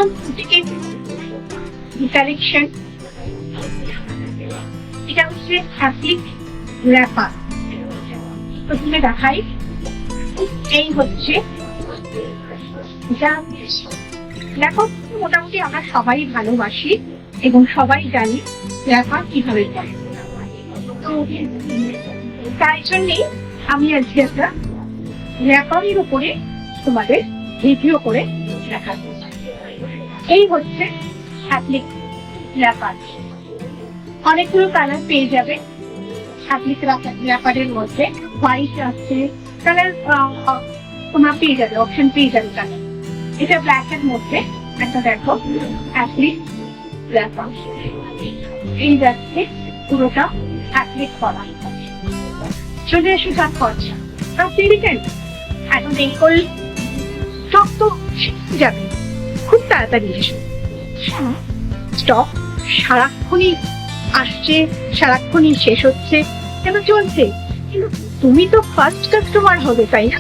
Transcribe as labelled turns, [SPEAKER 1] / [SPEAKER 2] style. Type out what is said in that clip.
[SPEAKER 1] একদম থেকে কালেকশন। এটা হচ্ছে ফ্যাব্রিক র্যাপার। প্রথমে দেখাই, এই হচ্ছে দেখো, মোটামুটি আমরা সবাই ভালোবাসি এবং সবাই জানি র্যাপার কিভাবে করে। তো তাই জন্যে আমি আজকে একটা র্যাপারের উপরে তোমাদের ভিডিও করে দেখাবো। এই হচ্ছে ফ্যাব্রিক র্যাপার। অনেকগুলো কালার পেয়ে যাবে ফ্যাব্রিক র্যাপারের মধ্যে। হোয়াইট আছে, কালার তোমরা পেয়ে যাবে, অপশন পেয়ে যাবে কালার। এটা ব্ল্যাক এর মধ্যে একটা দেখো ফ্যাব্রিক র্যাপার। এই যাচ্ছে পুরোটা ফ্যাব্রিক করা। চলে এসে যা খরচা তার সিরিকেন এখন এই করলে স্টক তো যাবে খুব তাড়াতাড়ি। এসো, স্টক সারাক্ষণই আসছে, সারাক্ষণই শেষ হচ্ছে, কেন চলছে। কিন্তু তুমি তো ফার্স্ট কাস্টমার হবে, তাই না?